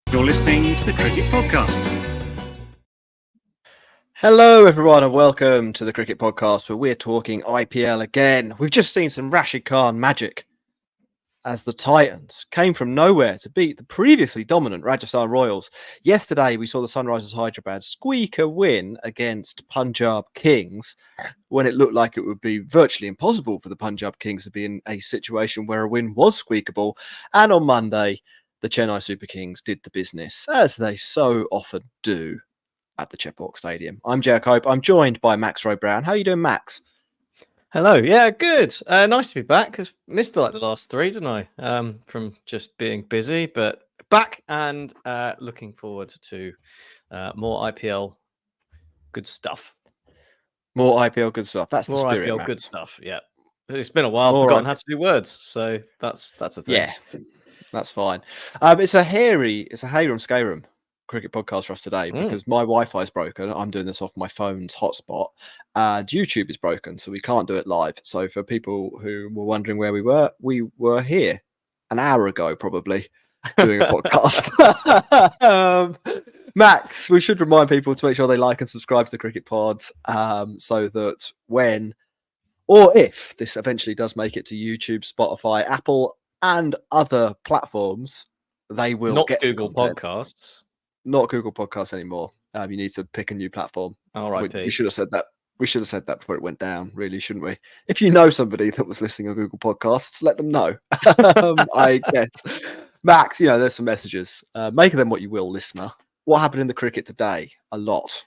You're listening to the Cricket Podcast. Hello, everyone, and welcome to the Cricket Podcast, where we're talking IPL again. We've just seen some Rashid Khan magic as the Titans came from nowhere to beat the previously dominant Rajasthan Royals. Yesterday, we saw the Sunrisers Hyderabad squeak a win against Punjab Kings when it looked like it would be virtually impossible for the Punjab Kings to be in a situation where a win was squeakable. And on Monday, the Chennai Super Kings did the business, as they so often do at the Chepauk Stadium. I'm Chepauk. I'm joined by Max rowe-brown. How are you doing, Max? Hello. Yeah, good. Nice to be back. I missed the last three, didn't I? From just being busy, but back and looking forward to more IPL good stuff. More IPL good stuff. That's more the spirit, IPL Max. good stuff. Yeah, it's been a while. I've forgotten how to do words, so that's a thing. Yeah, that's fine. It's a Hayram Skyrim cricket podcast for us today because my Wi-Fi is broken. I'm doing this off my phone's hotspot, and YouTube is broken, so we can't do it live. So for people who were wondering where we were here an hour ago, probably doing a podcast. Max, we should remind people to make sure they like and subscribe to the Cricket Pod, so that when or if this eventually does make it to YouTube, Spotify, Apple, and other platforms, they will not get Google Podcasts. Not Google Podcasts anymore. You need to pick a new platform. All right, we should have said that. We should have said that before it went down, really, shouldn't we? If you know somebody that was listening on Google Podcasts, let them know. I guess. Max, there's some messages. Make of them what you will, listener. What happened in the cricket today? A lot.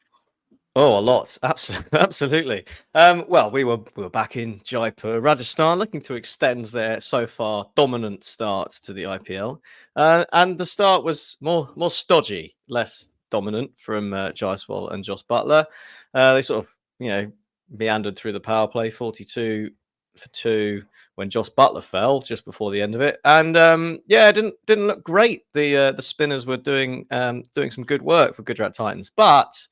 Oh, a lot. Absolutely. Well, we were back in Jaipur, Rajasthan, looking to extend their so far dominant start to the IPL. And the start was more stodgy, less dominant from Jaiswal and Jos Buttler. They sort of, meandered through the power play, 42 for 2 when Jos Buttler fell just before the end of it. And it didn't look great. The spinners were doing some good work for Gujarat Titans, but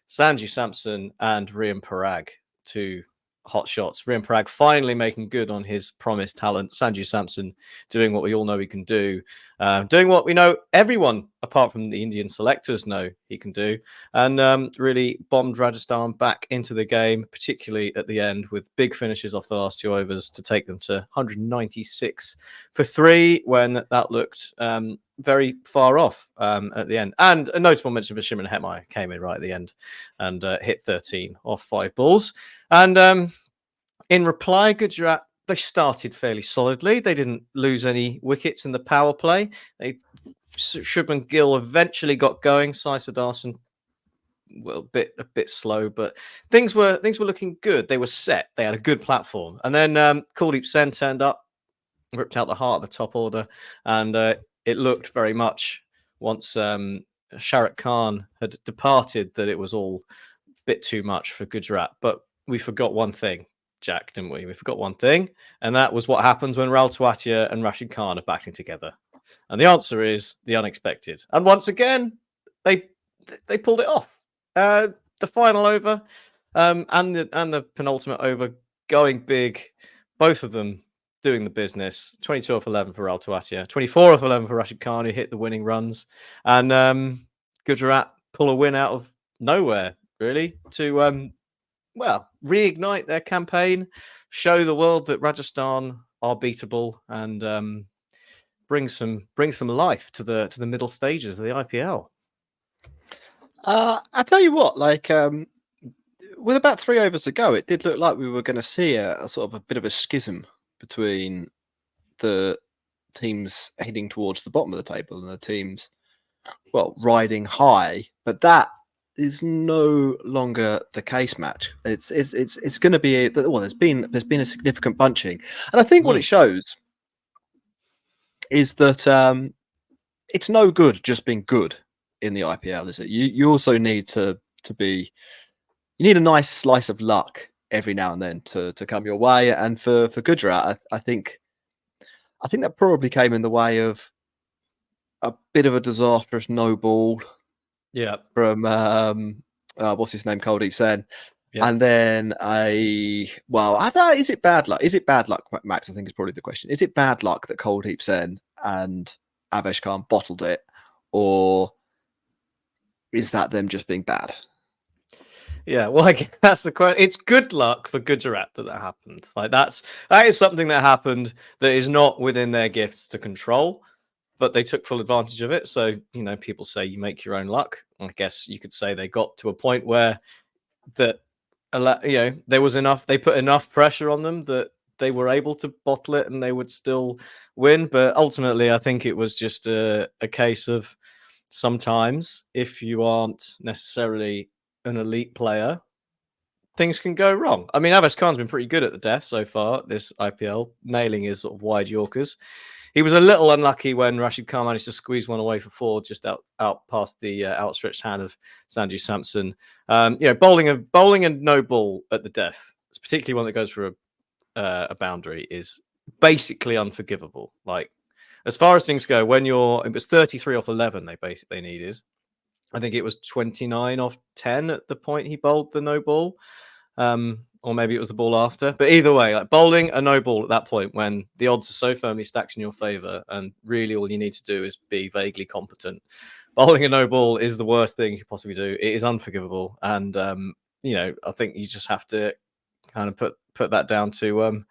Sanju Samson and Rian Parag, two hot shots. Rian Parag finally making good on his promised talent. Sanju Samson doing what we all know he can do. Doing what we know everyone, apart from the Indian selectors, know he can do. And really bombed Rajasthan back into the game, particularly at the end, with big finishes off the last 2 overs to take them to 196 for 3 when that looked very far off at the end. And a notable mention for Shimon Hetmeyer came in right at the end and hit 13 off 5 balls. And in reply, Gujarat, they started fairly solidly. They didn't lose any wickets in the power play. Shubman Gill eventually got going. Sai Siddharthan, well, a bit slow, but things were looking good. They were set. They had a good platform. And then Kuldeep Sen turned up, ripped out the heart of the top order, and it looked very much once Shahrukh Khan had departed that it was all a bit too much for Gujarat. But we forgot one thing, Jack, didn't we? We forgot one thing, and that was what happens when Rahul Tewatia and Rashid Khan are batting together. And the answer is the unexpected. And once again, they pulled it off. The final over and the penultimate over going big, both of them doing the business. 22 off 11 for Rahul Tewatia, 24 off 11 for Rashid Khan, who hit the winning runs. And Gujarat pull a win out of nowhere, really, to reignite their campaign, show the world that Rajasthan are beatable, and bring some life to the middle stages of the IPL. I tell you what, with about 3 overs to go, it did look like we were going to see a sort of a bit of a schism between the teams heading towards the bottom of the table and the teams, riding high. But that is no longer the case, Matt. It's going to be there's been a significant bunching, and I think what it shows is that it's no good just being good in the IPL, is it? You also need to be. You need a nice slice of luck every now and then to come your way, and for Gujarat, I think that probably came in the way of a bit of a disastrous no ball. Yeah. From what's his name, Kuldeep Sen, Yeah. and then is it bad luck? Is it bad luck, Max? I think is probably the question. Is it bad luck that Kuldeep Sen and Avesh Khan bottled it, or is that them just being bad? Yeah, well, I guess that's the question. It's good luck for Gujarat that happened. Like that is something that happened that is not within their gifts to control, but they took full advantage of it. So, people say you make your own luck. I guess you could say they got to a point where that, there was enough. They put enough pressure on them that they were able to bottle it and they would still win. But ultimately, I think it was just a case of sometimes if you aren't necessarily an elite player, things can go wrong. I mean, Avas Khan's been pretty good at the death so far this IPL, nailing his sort of wide Yorkers. He was a little unlucky when Rashid Khan managed to squeeze one away for 4, just out past the outstretched hand of Sanju Samson. Bowling a no ball at the death, particularly one that goes for a boundary, is basically unforgivable. Like, as far as things go, it was 33 off 11 they needed. I think it was 29 off 10 at the point he bowled the no ball. Or maybe it was the ball after. But either way, like bowling a no ball at that point when the odds are so firmly stacked in your favour and really all you need to do is be vaguely competent. Bowling a no ball is the worst thing you could possibly do. It is unforgivable. And, I think you just have to kind of put that down to,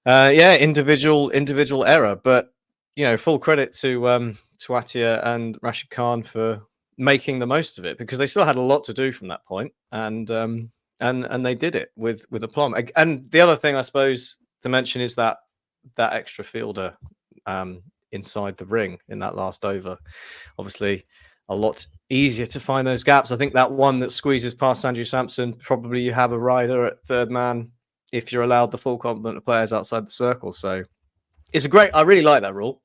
individual error. But, full credit to Atia and Rashid Khan for making the most of it, because they still had a lot to do from that point. And they did it with aplomb. And the other thing I suppose to mention is that extra fielder inside the ring in that last over. Obviously, a lot easier to find those gaps. I think that one that squeezes past Sanju Samson, probably you have a rider at third man if you're allowed the full complement of players outside the circle. So it's I really like that rule.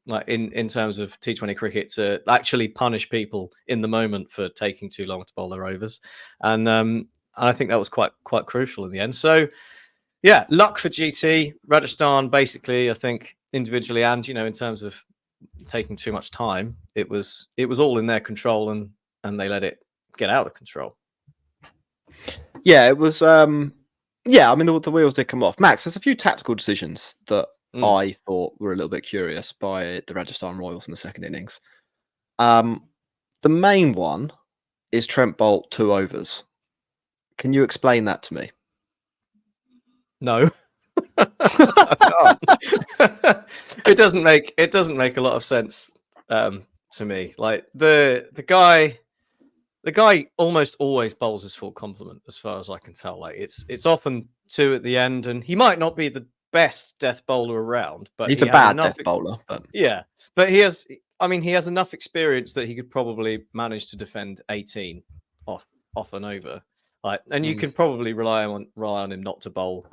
Like in terms of T20 cricket, to actually punish people in the moment for taking too long to bowl their overs, and I think that was quite crucial in the end. So yeah, luck for GT. Rajasthan, basically, I think individually and in terms of taking too much time, it was all in their control, and they let it get out of control. Yeah, it was. I mean, the wheels did come off. Max, there's a few tactical decisions that I thought were a little bit curious by the Rajasthan Royals in the second innings. The main one is Trent Boult 2 overs. Can you explain that to me? No. It doesn't make a lot of sense to me. Like the guy almost always bowls his full complement, as far as I can tell. Like it's often 2 at the end, and he might not be the best death bowler around, but he's a bad death bowler. But he has enough experience that he could probably manage to defend 18 off and over. Like, and you can probably rely on him not to bowl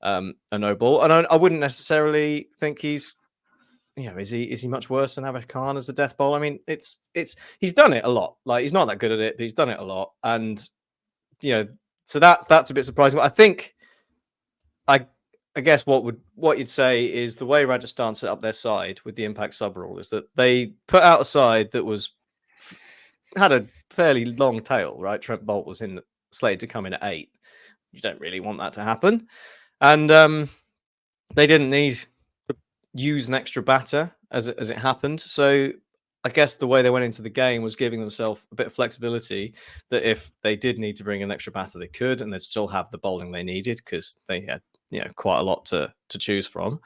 a no ball. And I wouldn't necessarily think he's, is he much worse than Avas Khan as a death bowl? I mean, he's done it a lot. Like, he's not that good at it, but he's done it a lot. And so that's a bit surprising. But I think I guess what you'd say is the way Rajasthan set up their side with the impact sub rule is that they put out a side that had a fairly long tail, right? Trent Boult was slated to come in at 8. You don't really want that to happen. And they didn't need to use an extra batter as it happened. So I guess the way they went into the game was giving themselves a bit of flexibility that if they did need to bring an extra batter, they could, and they'd still have the bowling they needed because they had quite a lot to choose from.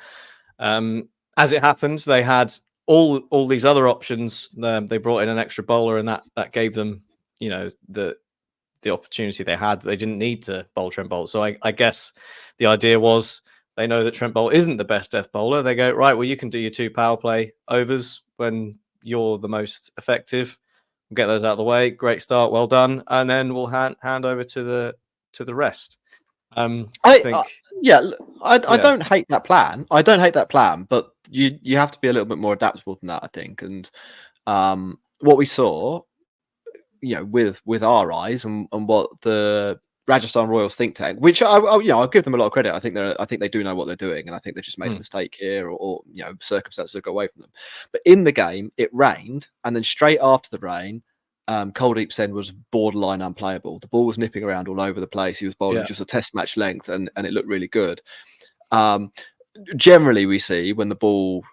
As it happens, they had all these other options. They brought in an extra bowler, and that gave them the opportunity they had. They didn't need to bowl Trent Boult. So I guess the idea was they know that Trent Boult isn't the best death bowler. They go, right, well, you can do your 2 power play overs when you're the most effective. We'll get those out of the way. Great start, well done, and then we'll hand over to the rest. I don't hate that plan. But you have to be a little bit more adaptable than that, I think. And what we saw, with our eyes and what the Rajasthan Royals think tank, which I'll give them a lot of credit. I think they do know what they're doing, and I think they've just made a mistake here, or circumstances have got away from them. But in the game, it rained, and then straight after the rain, Kuldeep Sen was borderline unplayable. The ball was nipping around all over the place. He was bowling just a test match length, and it looked really good. Generally, we see when the ball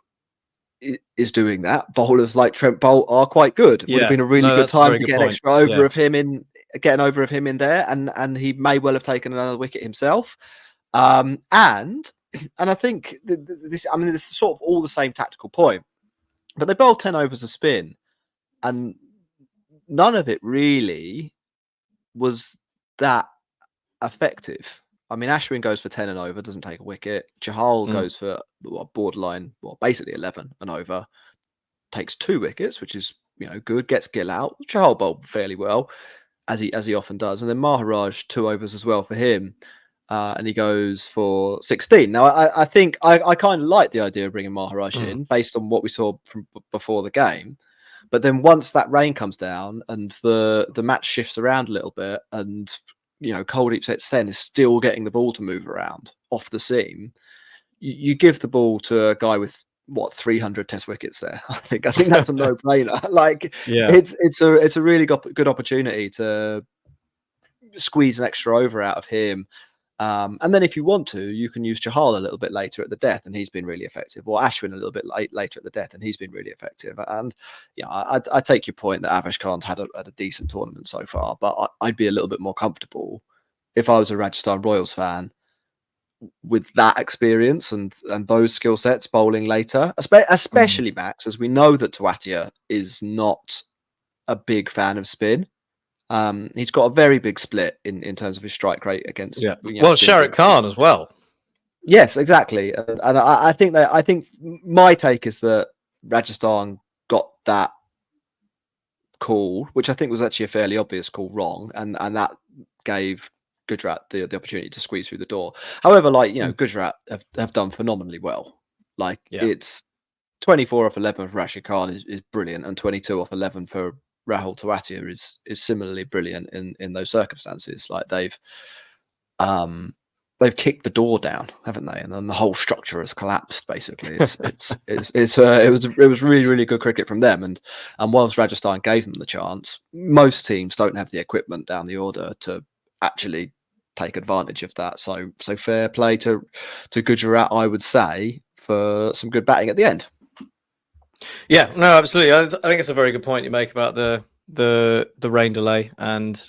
is doing that. Bowlers like Trent Bolt are quite good. It would have been a really good that's a time very to good get an point. extra over Yeah. of him in, getting over of him in there, and he may well have taken another wicket himself. And I think this, I mean, this is sort of all the same tactical point, but they bowled 10 overs of spin, and none of it really was that effective. I mean, Ashwin goes for 10 and over, doesn't take a wicket. Chahal goes for borderline, basically 11 and over, takes 2 wickets, which is, good. Gets Gill out. Chahal bowled fairly well, as he often does, and then Maharaj 2 overs as well for him, and he goes for 16. Now, I think I kind of like the idea of bringing Maharaj in based on what we saw from before the game. But then once that rain comes down and the match shifts around a little bit, and Kuldeep Sen is still getting the ball to move around off the seam, you give the ball to a guy with 300 Test wickets there. I think that's a no-brainer. Like, it's a really good opportunity to squeeze an extra over out of him. And then if you want to, you can use Chahal a little bit later at the death, and he's been really effective, or Ashwin a little bit later at the death, and he's been really effective. And I take your point that Avesh Khan's had a decent tournament so far, but I'd be a little bit more comfortable if I was a Rajasthan Royals fan with that experience and those skill sets bowling later, especially Max, as we know that Tewatia is not a big fan of spin. He's got a very big split in terms of his strike rate against. Well, Sharad Khan as well. Yes, exactly. And I think my take is that Rajasthan got that call, which I think was actually a fairly obvious call, wrong, and that gave Gujarat the opportunity to squeeze through the door. However, Gujarat have done phenomenally well. It's 24 off 11 for Rashid Khan is brilliant, and 22 off 11 for Rahul Tewatia is similarly brilliant in those circumstances. Like they've kicked the door down, haven't they? And then the whole structure has collapsed. Basically, it was really, really good cricket from them. And whilst Rajasthan gave them the chance, most teams don't have the equipment down the order to actually take advantage of that. So fair play to Gujarat, I would say, for some good batting at the end. Yeah, no, absolutely. I think it's a very good point you make about the rain delay, and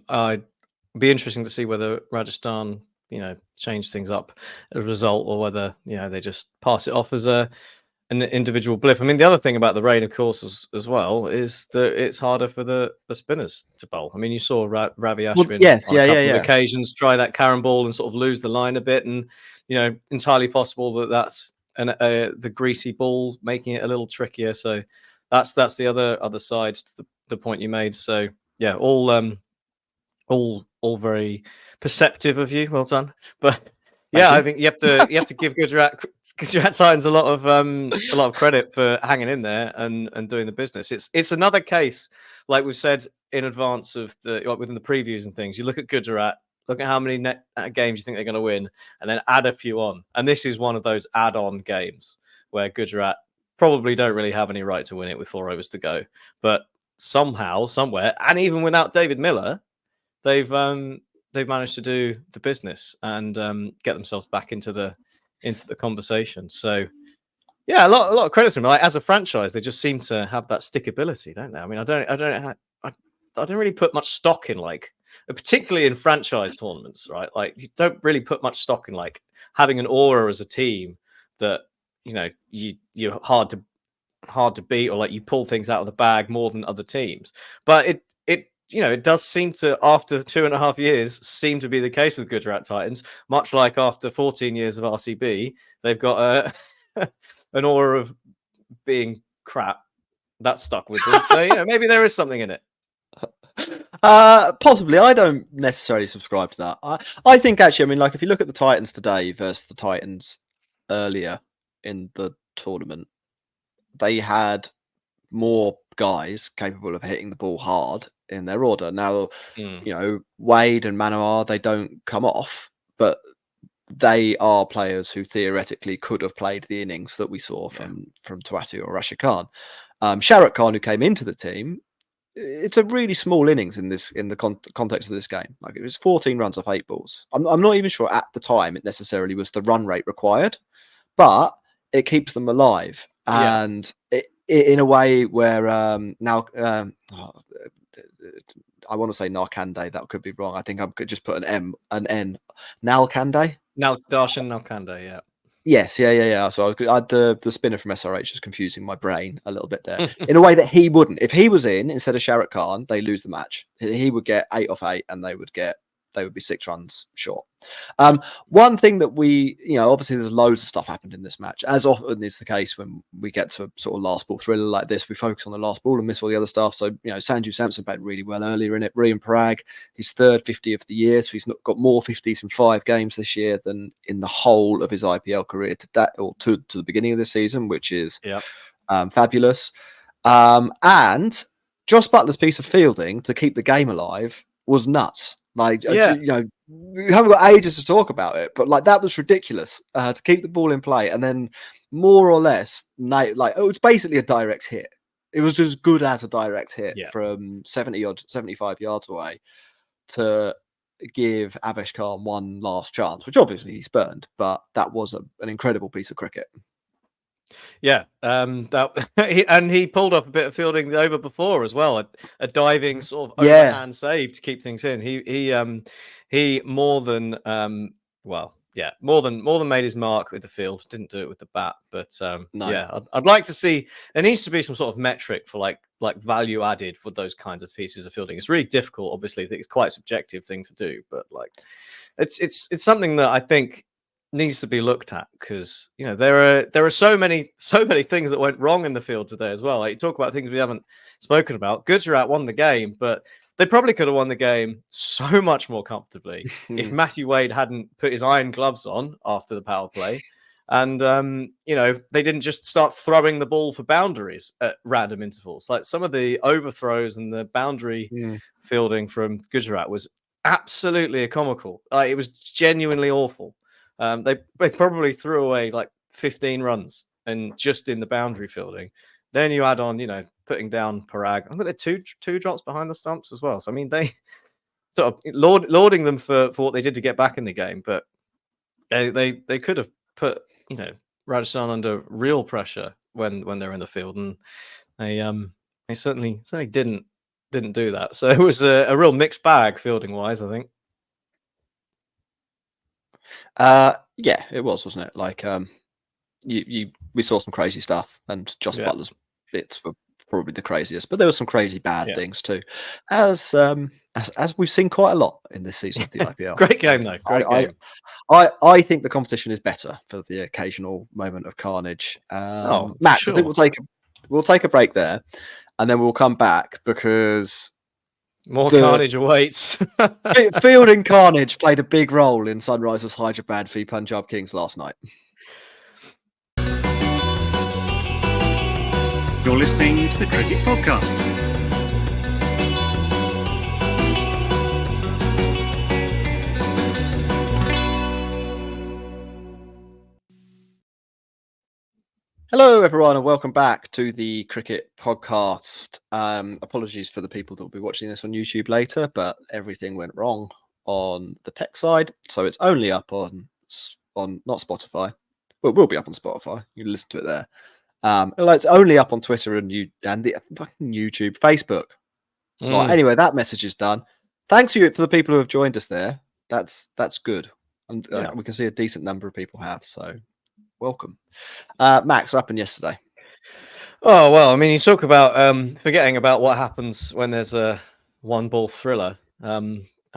I'd be interesting to see whether Rajasthan, change things up as a result, or whether they just pass it off as an individual blip. I mean, the other thing about the rain, of course, as well, is that it's harder for the spinners to bowl. I mean, you saw Ravi Ashwin on a couple of occasions try that Karen ball and sort of lose the line a bit, and entirely possible that's the greasy ball making it a little trickier. So that's the other side to the point you made. So yeah, all very perceptive of you. Well done. But yeah, I think you have to give Gujarat Titans a lot of credit for hanging in there and doing the business. It's another case, like we've said in advance of within the previews and things. You look at Gujarat. Look at how many games you think they're going to win, and then add a few on. And this is one of those add-on games where Gujarat probably don't really have any right to win it with 4 overs to go. But somehow, somewhere, and even without David Miller, they've managed to do the business and get themselves back into the conversation. So yeah, a lot of credit to them. Like, as a franchise, they just seem to have that stickability, don't they? I mean, I don't really put much stock in particularly in franchise tournaments, right? Like, you don't really put much stock in having an aura as a team that you're hard to beat, or you pull things out of the bag more than other teams. But it does seem to, after 2.5 years, seem to be the case with Gujarat Titans. Much like after 14 years of RCB, they've got an aura of being crap that's stuck with them. So maybe there is something in it. Possibly. I don't necessarily subscribe to that. I think actually, I mean, if you look at the Titans today versus the Titans earlier in the tournament, they had more guys capable of hitting the ball hard in their order. Now, Wade and Manohar, they don't come off, but they are players who theoretically could have played the innings that we saw from Tewatia or Rashid Khan. Sharad Khan, who came into the team, it's a really small innings in the context of this game. It was 14 runs off 8 balls. I'm not even sure at the time it necessarily was the run rate required, but it keeps them alive. and in a way where now I want to say Narkande. That could be wrong. I think I could just put an N. Nalkande. Darshan Nalkande, yeah. Yes, yeah. So the spinner from SRH is confusing my brain a little bit there. In a way that he wouldn't. If he was in instead of Sharat Khan, they lose the match. He would get 8 off 8, and they would be 6 runs short. One thing that obviously there's loads of stuff happened in this match, as often is the case when we get to a sort of last ball thriller like this. We focus on the last ball and miss all the other stuff. So Sanju Samson played really well earlier in it. Rian Parag, his third 50 of the year, so he's got more 50s in 5 games this year than in the whole of his IPL career to the beginning of this season, which is fabulous. And Josh Butler's piece of fielding to keep the game alive was nuts. Like, we haven't got ages to talk about it, but like that was ridiculous to keep the ball in play, and then more or less, it was basically a direct hit. It was as good as a direct hit from 75 yards away to give Avesh Khan one last chance, which obviously he spurned, but that was an incredible piece of cricket. Yeah, he pulled off a bit of fielding over before as well, a diving sort of overhand save to keep things in. He more than more than made his mark with the field. Didn't do it with the bat, but no. I'd like to see. There needs to be some sort of metric for like value added for those kinds of pieces of fielding. It's really difficult, obviously. I think it's quite a subjective thing to do, but like it's something that I think needs to be looked at, because there are so many things that went wrong in the field today as well. Like, you talk about things we haven't spoken about. Gujarat won the game, but they probably could have won the game so much more comfortably if Matthew Wade hadn't put his iron gloves on after the power play, and they didn't just start throwing the ball for boundaries at random intervals. Like, some of the overthrows and the boundary fielding from Gujarat was absolutely comical. Like, it was genuinely awful. They probably threw away like 15 runs and just in the boundary fielding. Then you add on, putting down Parag. I think they're two drops behind the stumps as well. So I mean, they sort of lauding them for what they did to get back in the game, but they could have put Rajasthan under real pressure when they're in the field, and they certainly didn't do that. So it was a real mixed bag fielding wise, I think. Yeah, it was, wasn't it? Like, we saw some crazy stuff, and Josh Butler's bits were probably the craziest, but there were some crazy bad things too, as we've seen quite a lot in this season of the IPL. Great game though. Great game. I think the competition is better for the occasional moment of carnage. Max, sure. I think we'll take a break there, and then we'll come back because more carnage awaits. Fielding carnage played a big role in Sunrisers Hyderabad v Punjab Kings last night. You're listening to the Cricket Podcast. Hello, everyone, and welcome back to the Cricket Podcast. Apologies for the people that will be watching this on YouTube later, but everything went wrong on the tech side, so it's only up on not Spotify. Well, it will be up on Spotify. You can listen to it there. It's only up on Twitter and the fucking YouTube, Facebook. Right, anyway, that message is done. Thanks to you for the people who have joined us there. That's good, and we can see a decent number of people have. So, welcome. Max, what happened yesterday? Oh, well, I mean, you talk about forgetting about what happens when there's a one ball thriller. I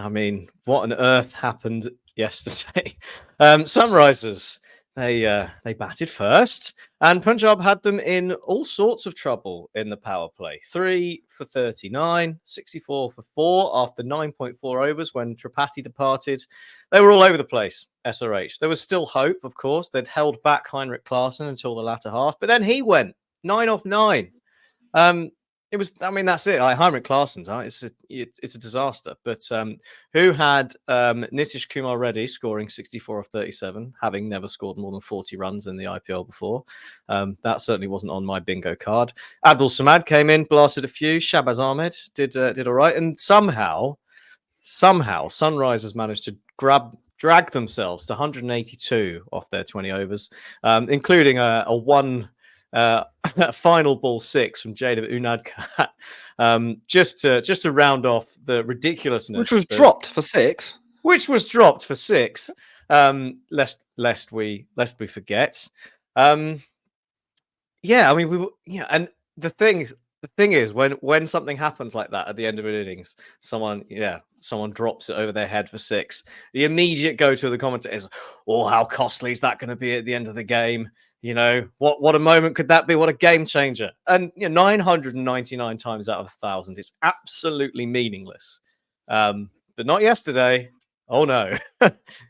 mean, what on earth happened yesterday? Sunrisers, they batted first, and Punjab had them in all sorts of trouble in the power play. 3 for 39, 64 for 4 after 9.4 overs when Tripathi departed. They were all over the place, SRH. There was still hope, of course. They'd held back Heinrich Klaasen until the latter half, but then he went 9 off 9. That's it. Like, Heinrich Klaasen's, it's a disaster. But who had Nitish Kumar Reddy scoring 64 off 37, having never scored more than 40 runs in the IPL before. That certainly wasn't on my bingo card. Abdul Samad came in, blasted a few. Shahbaz Ahmed did all right. And somehow, Sunrisers managed to drag themselves to 182 off their 20 overs, including a one Final ball 6 from Jada Unadkat, just to round off the ridiculousness, which was dropped for 6. Which was dropped for 6. Lest we forget. Yeah, I mean and the thing is when something happens like that at the end of an innings, someone drops it over their head for 6. The immediate go to the commentator is, "Oh, how costly is that going to be at the end of the game? You know, what a moment could that be? What a game changer!" And 999 times out of 1,000, it's absolutely meaningless. But not yesterday. Oh no,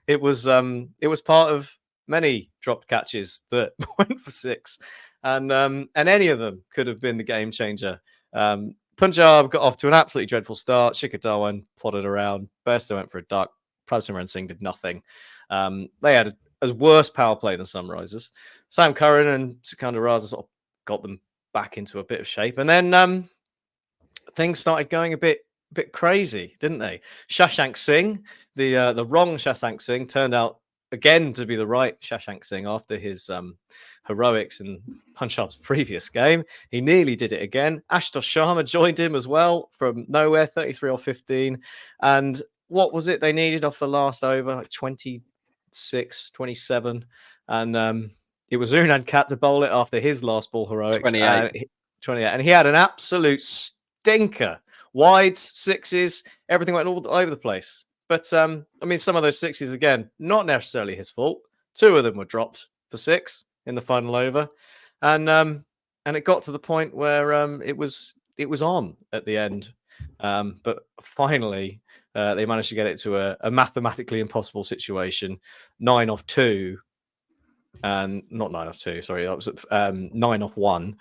it was part of many dropped catches that went for 6. And any of them could have been the game changer. Punjab got off to an absolutely dreadful start. Shikhar Dhawan plodded around. Bairstow went for a duck. Prav Singh did nothing. They had a worse power play than Sunrisers. Sam Curran and Sikandar Raza sort of got them back into a bit of shape. And then things started going a bit crazy, didn't they? Shashank Singh, the wrong Shashank Singh, turned out again to be the right Shashank Singh after his heroics in Punjab's previous game. He nearly did it again. Ashutosh Sharma joined him as well from nowhere, 33 or 15. And what was it they needed off the last over? Like 26, 27. And it was Unadkat to bowl it after his last ball heroics. 28. 28. And he had an absolute stinker. Wides, 6s, everything went all over the place. But, I mean, some of those 6s, again, not necessarily his fault. 2 of them were dropped for 6 in the final over. And it got to the point where it was on at the end. But finally, they managed to get it to a mathematically impossible situation. 9 off 2. And not 9 off 2, sorry. That was 9 off 1,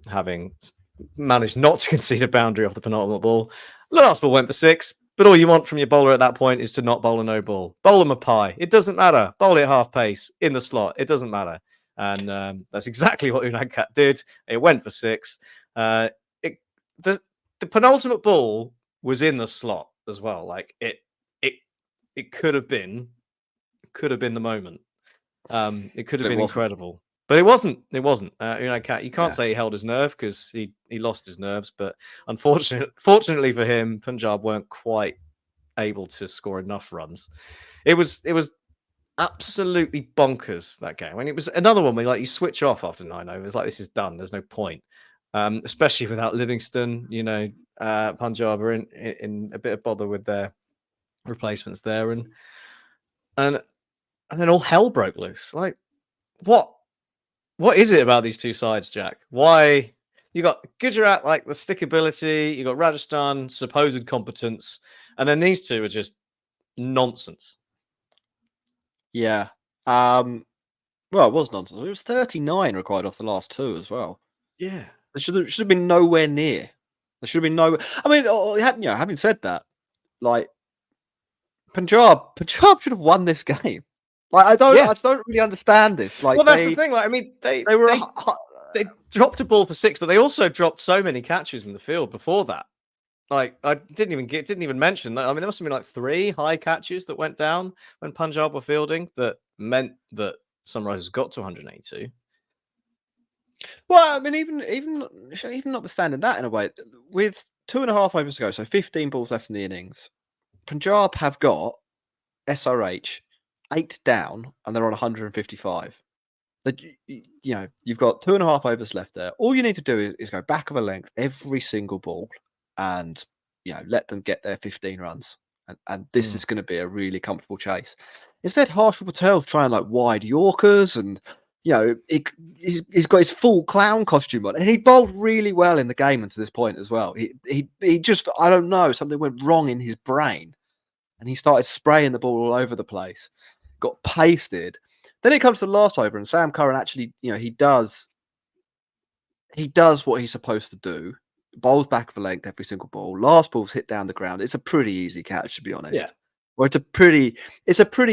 having managed not to concede a boundary off the penultimate ball. The last ball went for 6. But all you want from your bowler at that point is to not bowl a no ball. Bowl him a pie. It doesn't matter. Bowl it half pace in the slot. It doesn't matter. And that's exactly what Unadkat did. It went for 6. The penultimate ball was in the slot as well. Like it could have been the moment. It could have been incredible. But it wasn't. Unadkat, you can't say he held his nerve because he lost his nerves. But fortunately for him, Punjab weren't quite able to score enough runs. It was absolutely bonkers, that game. I mean, it was another one where you switch off after 9 overs. Like, this is done. There's no point. Especially without Livingston. Punjab are in a bit of bother with their replacements there, and then all hell broke loose. Like, what is it about these two sides, Jack? Why you got Gujarat, like the stickability, you got Rajasthan, supposed competence, and then these two are just nonsense. Yeah. Well, it was nonsense. It was 39 required off the last 2 as well. Yeah. There should have been nowhere near. There should have been no. I mean, having said that, like Punjab should have won this game. Like, I don't really understand this. Like, well, that's the thing. Like, I mean, they dropped a ball for 6, but they also dropped so many catches in the field before that. Like, I didn't even mention. I mean, there must have been like 3 high catches that went down when Punjab were fielding. That meant that Sunrisers got to 182. Well, I mean, even notwithstanding that, in a way, with 2.5 overs to go, so 15 balls left in the innings, Punjab have got SRH 8 down, and they're on 155. You've got 2.5 overs left there. All you need to do is go back of a length every single ball, and let them get their 15 runs. And this is going to be a really comfortable chase. Instead, Harshal Patel's trying like wide Yorkers, and he's got his full clown costume on, and he bowled really well in the game until this point as well. He just, I don't know, something went wrong in his brain, and he started spraying the ball all over the place. Got pasted. Then it comes to the last over, and Sam Curran actually, he does what he's supposed to do. Bowls back of a length every single ball. Last ball's hit down the ground. It's a pretty easy catch, to be honest. Yeah. Or it's a pretty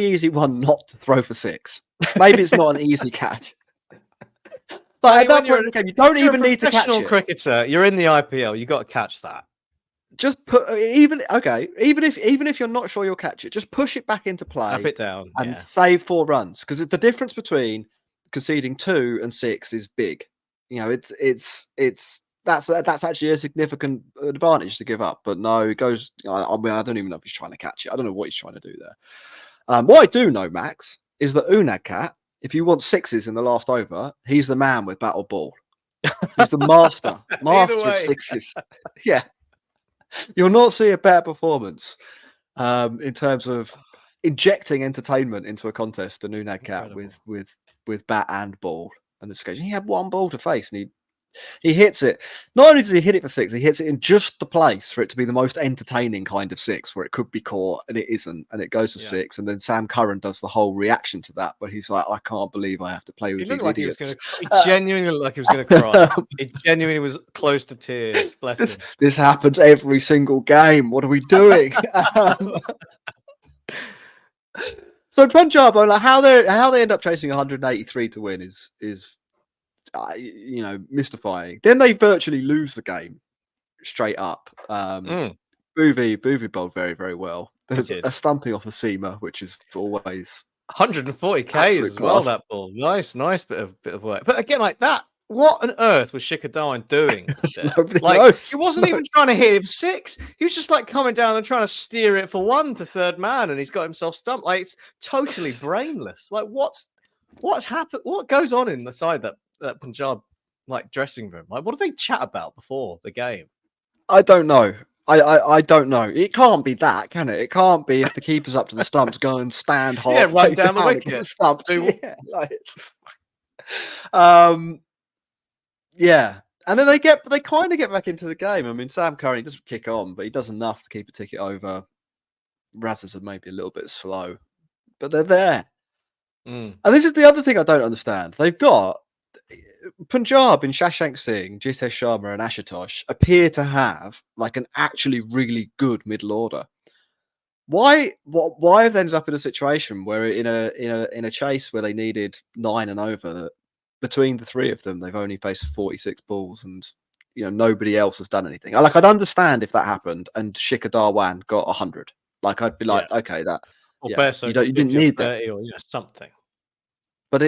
easy one not to throw for 6. Maybe it's not an easy catch. But at that point in the game, you don't even need to catch it. Professional cricketer, you're in the IPL. You got to catch that. Just even if you're not sure you'll catch it, just push it back into play. Tap it down and save 4 runs. Because the difference between conceding 2 and 6 is big. You know, that's actually a significant advantage to give up. But no, it goes. I mean, I don't even know if he's trying to catch it. I don't know what he's trying to do there. What I do know, Max, is that Unad Cat, if you want sixes in the last over, he's the man with battle ball. He's the master of sixes. Yeah, you'll not see a better performance in terms of injecting entertainment into a contest than Unad Cat with bat and ball. And this occasion, he had one ball to face, and he hits it. Not only does he hit it for six, he hits it in just the place for it to be the most entertaining kind of six, where it could be caught and it isn't, and it goes to six. And then Sam Curran does the whole reaction to that, where he's like, "I can't believe I have to play with these idiots." He genuinely looked like he was going to cry. It genuinely was close to tears. Bless him. This happens every single game. What are we doing? So Punjab, like how they end up chasing 183 to win is mystifying. Then they virtually lose the game straight up. Boovy bowled very, very well. There's a stumping off a seamer, which is always 140k as well. That ball, nice bit of work. But again, like that, what on earth was Shikhar doing? Nobody knows. He wasn't even trying to hit him six. He was just like coming down and trying to steer it for one to third man, and he's got himself stumped. Like it's totally brainless. Like what's happened? What goes on in the side that Punjab like dressing room? Like what do they chat about before the game? I don't know. I don't know. It can't be that, can it? It can't be if the keeper's up to the stumps, go and stand hard. Run down the wicket. Yeah. And then they kind of get back into the game. I mean, Sam Curran doesn't kick on, but he does enough to keep a ticket over. Razzers are maybe a little bit slow, but they're there. And this is the other thing I don't understand. They've got Punjab in Shashank Singh, Jitesh Sharma, and Ashutosh appear to have like an actually really good middle order. Why have they ended up in a situation where in a chase where they needed 9 and over, that between the three of them they've only faced 46 balls, and nobody else has done anything? I'd understand if that happened and Shikhar Dhawan got 100. Like I'd be like, okay, that or you didn't need that, or something. But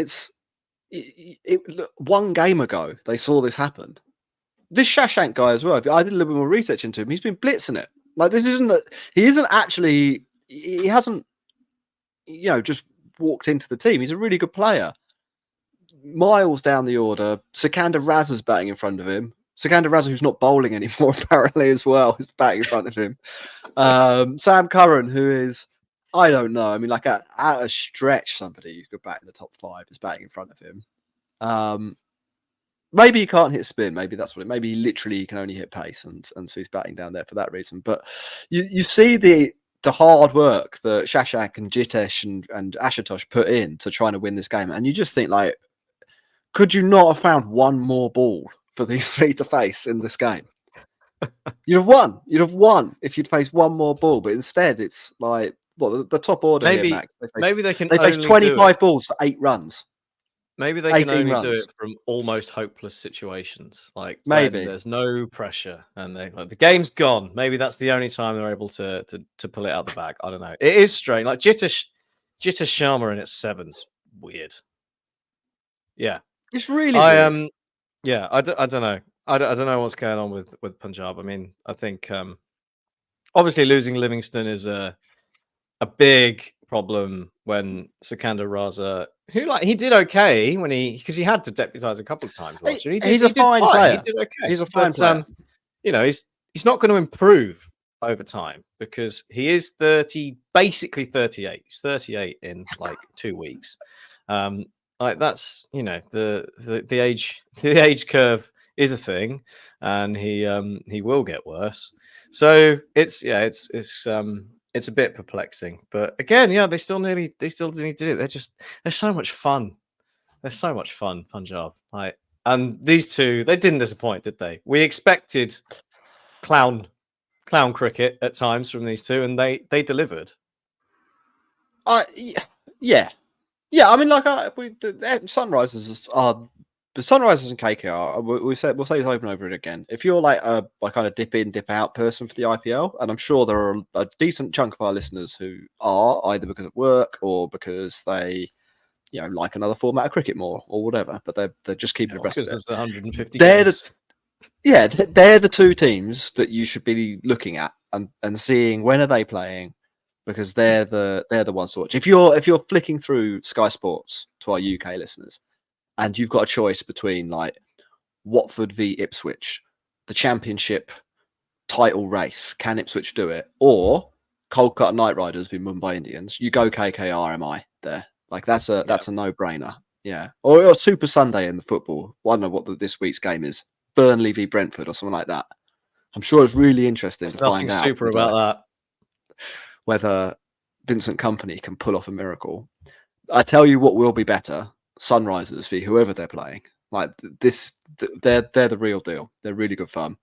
look, one game ago they saw this happen. This Shashank guy as well. I did a little bit more research into him. He's been blitzing it. Like he hasn't just walked into the team. He's a really good player. Miles down the order. Sikandar Razza's batting in front of him. Sikandar Razza, who's not bowling anymore apparently as well, is batting in front of him. Sam Curran, who is, I don't know. I mean, like at a stretch, somebody who could bat in the top 5 is batting in front of him. Maybe he can't hit spin. Maybe that's what it. Maybe literally he can only hit pace, and so he's batting down there for that reason. But you see the hard work that Shashank and Jitesh and Ashutosh put in to trying to win this game, and you just think like, could you not have found one more ball for these three to face in this game? You'd have won. You'd have won if you'd faced one more ball. But instead, it's like the top order. Maybe here, Max. they can. They face 25 balls for 8 runs. Maybe they can only do it from almost hopeless situations. Like maybe there's no pressure and the game's gone. Maybe that's the only time they're able to pull it out the bag. I don't know. It is strange. Like Jitesh Sharma in its 7's weird. Yeah, it's really weird. Yeah, I don't know. I don't know what's going on with Punjab. I mean, I think obviously losing Livingston is a big problem when Sikandar Raza, who he did okay because he had to deputise a couple of times last year. He's a fine player. He did okay. He's a fine player. He's not going to improve over time because he is basically 38. He's 38 in like 2 weeks. Like that's the age curve is a thing, and he will get worse. So it's a bit perplexing, but again, they still need to do it. They're so much fun. They're so much fun, Punjab. And these two, they didn't disappoint, did they? We expected clown cricket at times from these two, and they delivered. Yeah. I mean, like the Sunrisers are. The Sunrisers and KKR, we'll say this over and over again. If you're like a kind of dip in, dip out person for the IPL, and I'm sure there are a decent chunk of our listeners who are either because of work or because they like another format of cricket more or whatever. But they're just keeping abreast of because it. there's 150 They're games. they're the two teams that you should be looking at and seeing when are they playing, because they're the ones to watch. If you're flicking through Sky Sports to our UK listeners, and you've got a choice between like Watford v Ipswich, the Championship title race, can Ipswich do it, or Kolkata Knight Riders v Mumbai Indians, you go KKRMI there. Like that's a no-brainer. Yeah, or Super Sunday in the football. I don't know what this week's game is. Burnley v Brentford or something like that. I'm sure it's really interesting to find out super about whether Vincent Kompany can pull off a miracle. I tell you what will be better: Sunrisers v whoever they're playing. Like this, they're the real deal. They're really good fun.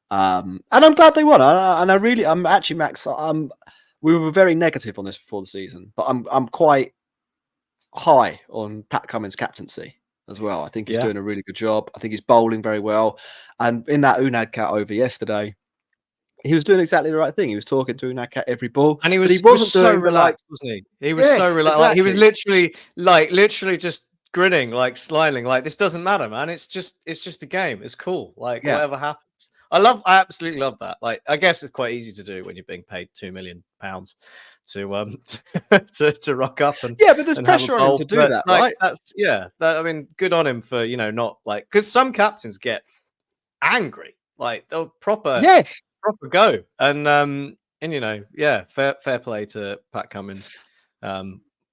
And I'm glad they won. I'm actually, Max. We were very negative on this before the season, but I'm quite high on Pat Cummins' captaincy as well. I think he's doing a really good job. I think he's bowling very well. And in that Unadkat over yesterday, he was doing exactly the right thing. He was talking to Unadkat every ball, and he wasn't so doing relaxed, wasn't he? He was so relaxed. Exactly. Like, he was literally just grinning, like smiling, like this doesn't matter, man. It's just a game. It's cool. Like whatever happens. I absolutely love that. Like, I guess it's quite easy to do when you're being paid £2 million to rock up and but there's pressure on him to do that, right? I mean, good on him for not like, because some captains get angry, like they'll proper go, and fair play to Pat Cummins,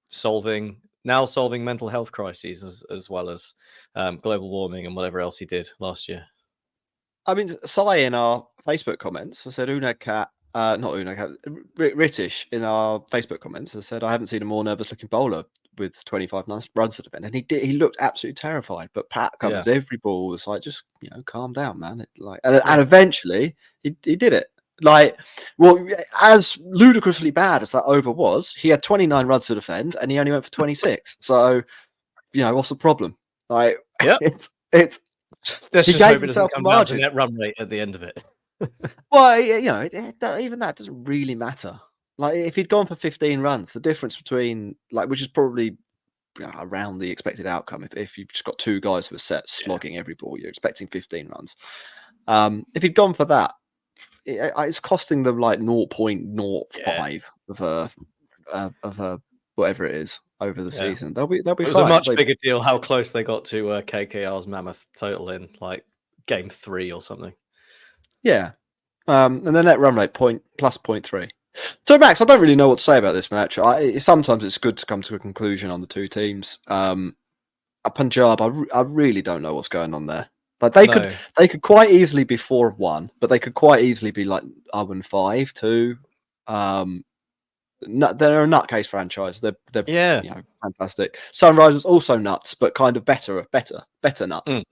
solving mental health crises as well as global warming and whatever else he did last year. I mean, Sai in our Facebook comments, I said Unadkat, not Unadkat, Ritish in our Facebook comments, I said I haven't seen a more nervous-looking bowler with 25 runs to defend, and he looked absolutely terrified. But Pat Cummins, every ball was like, just calm down, man. And eventually he did it. Like, well, as ludicrously bad as that over was, he had 29 runs to defend, and he only went for 26. So, what's the problem? Like, it's. Let's just hope it doesn't come down to net run rate at the end of it. Well, even that doesn't really matter. Like, if he'd gone for 15 runs, the difference between which is probably around the expected outcome. If you've just got two guys who are set slogging every ball, you're expecting 15 runs. If he'd gone for that, it's costing them like 0.05 of a whatever it is over the season. They'll be fine. It was a much bigger deal how close they got to KKR's mammoth total in like game 3 or something. Yeah. And the net run rate plus 0.3. So Max, I don't really know what to say about this match. Sometimes it's good to come to a conclusion on the two teams. Punjab, I really don't know what's going on there. Like they could quite easily be 4-1, but they could quite easily be like 0-5 too. They're a nutcase franchise. They're fantastic. Sunrisers also nuts, but kind of better nuts.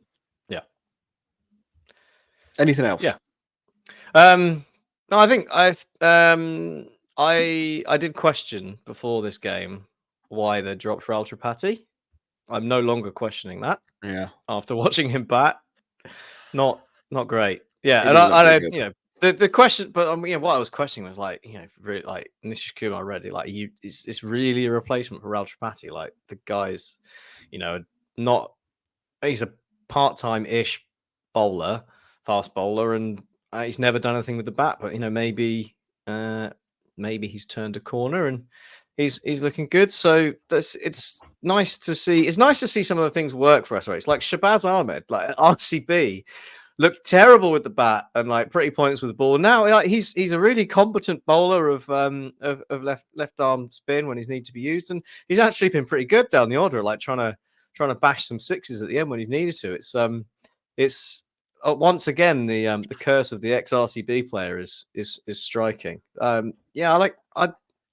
Yeah. Anything else? Yeah. No, I think I did question before this game why they dropped Raul Tripathi. I'm no longer questioning that. Yeah. After watching him bat, not great. Yeah, and I the question, but what I was questioning was like, really, like Nishish Kumar Reddy, like is this really a replacement for Raul Tripathi? Like the guy's, he's a part-time-ish bowler, fast bowler, and he's never done anything with the bat. But maybe he's turned a corner and he's looking good. So it's nice to see. It's nice to see some of the things work for us. Right? It's like Shabazz Ahmed, like RCB. Looked terrible with the bat and like pretty pointless with the ball. Now he's a really competent bowler of left arm spin when he's needed to be used, and he's actually been pretty good down the order, like trying to bash some sixes at the end when he's needed to. It's once again the curse of the ex RCB player is striking. I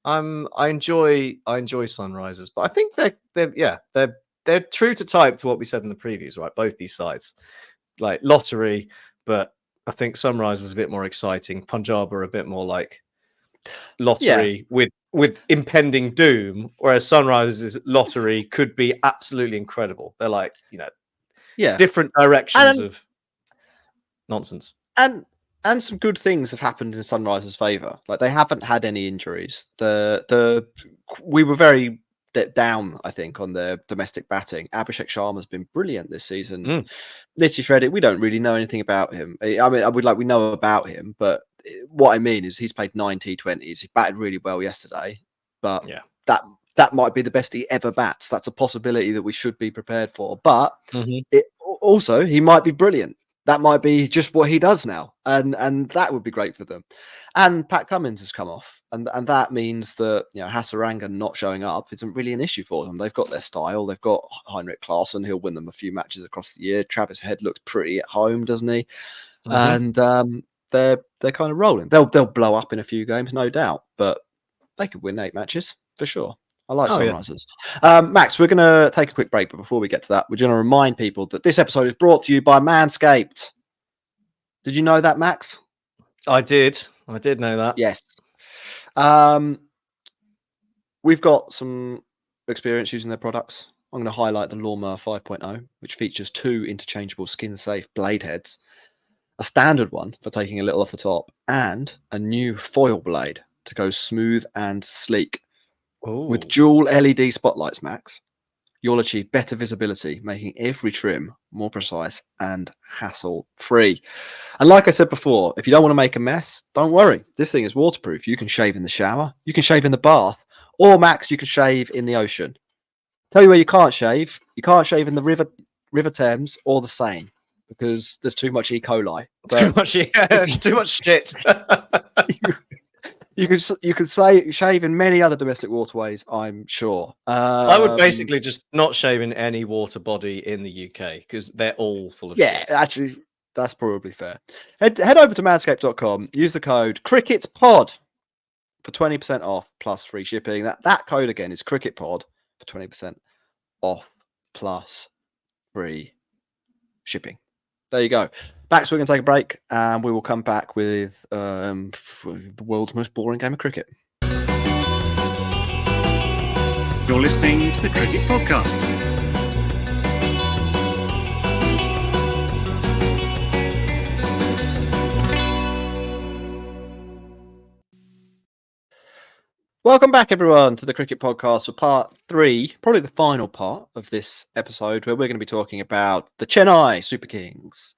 enjoy Sunrisers, but I think they're true to type to what we said in the previews, right? Both these sides. Like lottery, but I think Sunrisers is a bit more exciting. Punjab are a bit more like lottery with impending doom, whereas Sunrisers is lottery could be absolutely incredible. They're like, different directions of nonsense. And some good things have happened in Sunrisers' favour. Like they haven't had any injuries. We were very down, I think, on their domestic batting. Abhishek Sharma's been brilliant this season. Mm. Nitish Reddy, we don't really know anything about him. I mean, we know about him, but what I mean is he's played 9 T20s. He batted really well yesterday, but Yeah. that might be the best he ever bats. That's a possibility that we should be prepared for. But also, he might be brilliant. That might be just what he does now, and that would be great for them. And Pat Cummins has come off, and that means that Hasaranga not showing up isn't really an issue for them. They've got their style. They've got Heinrich Klaassen. He'll win them a few matches across the year. Travis Head looks pretty at home, doesn't he? And they're kind of rolling. They'll blow up in a few games, no doubt, but they could win 8 matches for sure. I like Sunrisers. Yeah. Max, we're going to take a quick break, but before we get to that, we're going to remind people that this episode is brought to you by Manscaped. Did you know that, Max? I did know that. Yes. We've got some experience using their products. I'm going to highlight the Lawnmower 5.0, which features 2 interchangeable skin-safe blade heads, a standard one for taking a little off the top, and a new foil blade to go smooth and sleek. Ooh. With dual LED spotlights, Max, you'll achieve better visibility, making every trim more precise and hassle-free. And like I said before, if you don't want to make a mess, don't worry. This thing is waterproof. You can shave in the shower, you can shave in the bath, or Max, you can shave in the ocean. Tell you where you can't shave. You can't shave in the River Thames or the Seine because there's too much E. coli. Too much shit. You could say shave in many other domestic waterways, I'm sure. I would basically just not shave in any water body in the UK because they're all full of shit. Yeah, actually, that's probably fair. Head over to manscaped.com, use the code CricketPod for 20% off plus free shipping. That code again is CricketPod for 20% off plus free shipping. There you go. Max, we're going to take a break and we will come back with the world's most boring game of cricket. You're listening to the Cricket Podcast. Welcome back, everyone, to the Cricket Podcast for part 3, probably the final part of this episode, where we're going to be talking about the Chennai Super Kings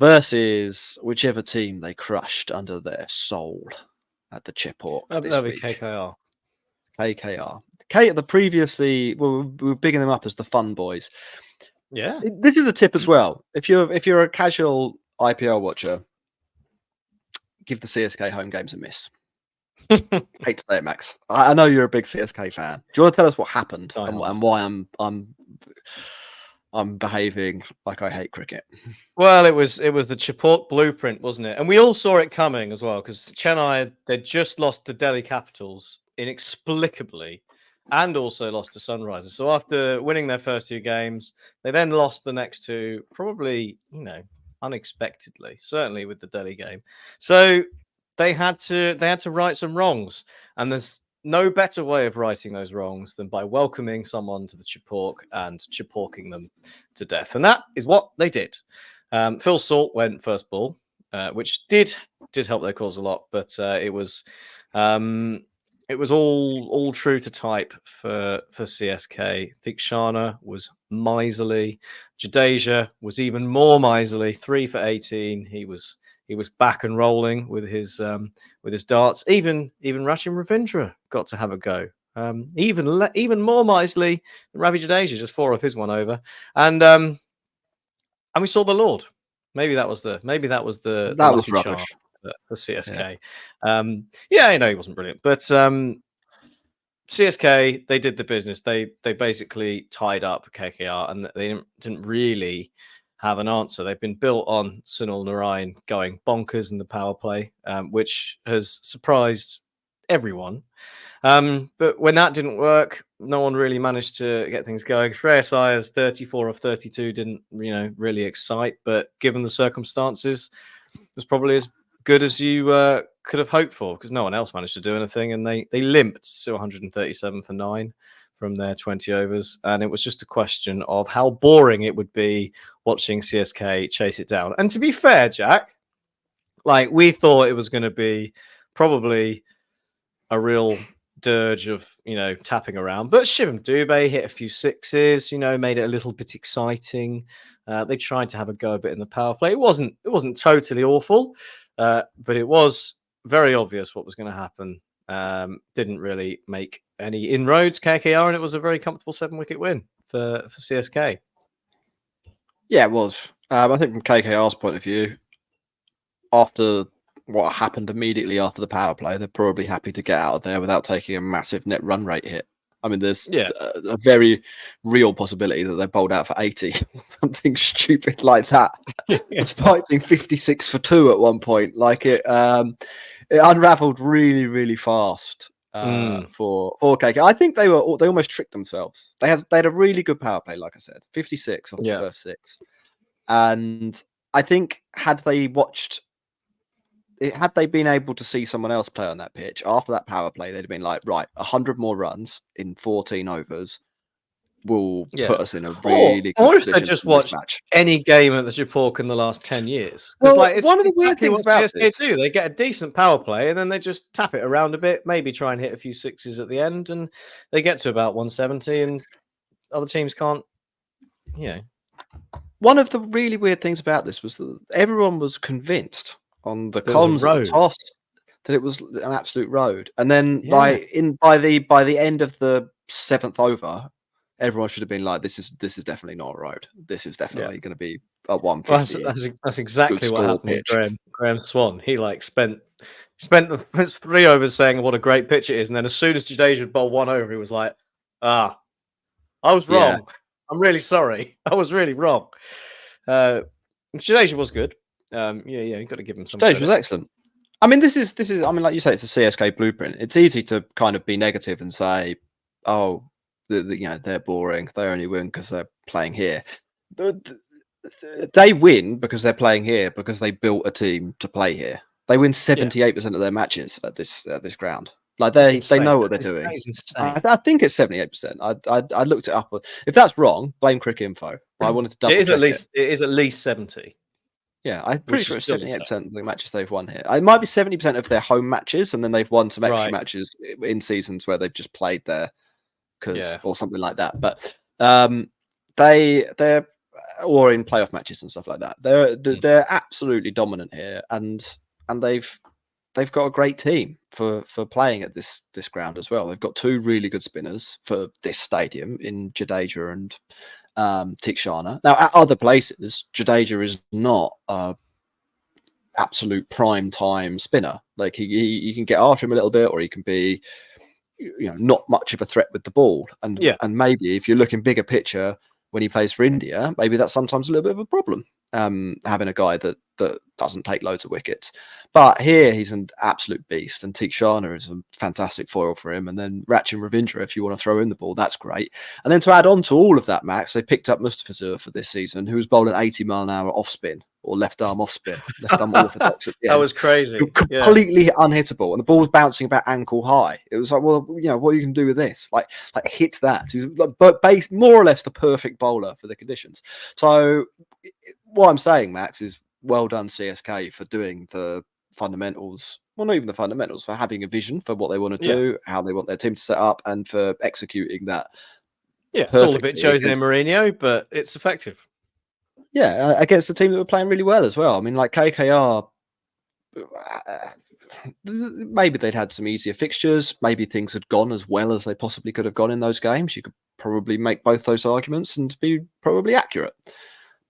versus whichever team they crushed under their soul at the Chepauk this That'll week. be KKR. The previously, we were bigging them up as the Fun Boys. Yeah. This is a tip as well. If you're a casual IPL watcher, give the CSK home games a miss. Hate to say it, Max. I know you're a big CSK fan. Do you want to tell us what happened and why I'm behaving like I hate cricket? Well, it was the Chepauk blueprint, wasn't it? And we all saw it coming as well because Chennai, they just lost to Delhi Capitals inexplicably and also lost to Sunrisers. So after winning their first 2 games, they then lost the next 2, probably, unexpectedly, certainly with the Delhi game. So they had to right some wrongs, and there's no better way of righting those wrongs than by welcoming someone to the Chepauk and Chepauking them to death, and that is what they did. Phil Salt went first ball, which did help their cause a lot, but it was all true to type for CSK. Theekshana was miserly. Jadeja was even more miserly. 3 for 18. He was back and rolling with his darts. Even Rashid Ravindra got to have a go. Even more miserly than Ravi Jadeja, just 4 of his one over. And we saw the Lord. Maybe that was the That was rubbish for CSK. Yeah. He wasn't brilliant, but CSK, they did the business. They basically tied up KKR, and they didn't really have an answer. They've been built on Sunil Narine going bonkers in the power play, which has surprised everyone. But when that didn't work, no one really managed to get things going. Shreyas Iyer's 34 of 32 didn't, really excite, but given the circumstances, it was probably as good as you could have hoped for because no one else managed to do anything, and they limped to 137 for 9 from their 20 overs, and it was just a question of how boring it would be watching CSK chase it down. And to be fair, Jack, we thought it was going to be probably a real dirge of tapping around. But Shivam Dubé hit a few sixes, made it a little bit exciting. They tried to have a go a bit in the power play. It wasn't totally awful, but it was very obvious what was going to happen. Didn't really make any inroads, KKR, and it was a very comfortable 7-wicket win for CSK. Yeah, it was. I think from KKR's point of view, after what happened immediately after the power play, they're probably happy to get out of there without taking a massive net run rate hit. I mean, there's a very real possibility that they bowled out for 80, something stupid like that, despite being 56 for 2 at one point. Like it unravelled really, really fast for KK. I think they almost tricked themselves. They had a really good power play, like I said, 56 off the first 6, and I think had they been able to see someone else play on that pitch after that power play, they'd have been like, right, 100 more runs in 14 overs will put us in a really good or if position. they just watched any game at the Chepauk in the last 10 years. Because it's one of the weird things about CSK do. They get a decent power play and then they just tap it around a bit, maybe try and hit a few sixes at the end, and they get to about 170 and other teams can't, One of the really weird things about this was that everyone was convinced on the comms at the toss that it was an absolute road, and then by the end of the 7th over, everyone should have been like, "This is definitely not a road. This is definitely going to be a 150." Well, that's exactly what happened with Graham Swan. He spent the first 3 overs saying what a great pitch it is, and then as soon as Jadeja would bowl 1 over, he was like, I was wrong. I'm really sorry. I was really wrong." Jadeja was good. You've got to give him some. Jadeja was excellent. I mean, this is. I mean, like you say, it's a CSK blueprint. It's easy to kind of be negative and say, "Oh, they're boring. They only win because they're playing here." They win because they're playing here because they built a team to play here. They win 78% of their matches at this ground. Like they know what they're doing. I think it's 78%. I looked it up. If that's wrong, blame Cricket Info. I wanted to double check it is at least 70. Yeah, I'm pretty sure it's 78% of the matches they've won here. It might be 70% of their home matches, and then they've won some extra matches in seasons where they've just played there or something like that. But they're or in playoff matches and stuff like that. They're absolutely dominant here, and they've got a great team for playing at this ground as well. They've got 2 really good spinners for this stadium in Jadeja and Tikshana. Now, at other places, Jadeja is not a absolute prime time spinner. Like he can get after him a little bit, or he can be, not much of a threat with the ball. And maybe if you're looking bigger picture when he plays for India, maybe that's sometimes a little bit of a problem. Having a guy that doesn't take loads of wickets. But here he's an absolute beast, and Tikshana is a fantastic foil for him. And then Rachin Ravindra, if you want to throw in the ball, that's great. And then to add on to all of that, Max, they picked up Mustafizur for this season, who was bowling 80-mile-an-hour off spin or left arm off spin, left arm orthodox at the end. That was crazy. Completely unhittable, and the ball was bouncing about ankle high. It was like, well, what you can do with this? Like hit that. He was like, more or less the perfect bowler for the conditions. So what I'm saying, Max, is well done CSK for doing the fundamentals. Well, not even the fundamentals, for having a vision for what they want to do, how they want their team to set up, and for executing that. Yeah, it's all a bit Jose Mourinho, but it's effective. Yeah, against a team that were playing really well as well. I mean, like KKR, maybe they'd had some easier fixtures. Maybe things had gone as well as they possibly could have gone in those games. You could probably make both those arguments and be probably accurate.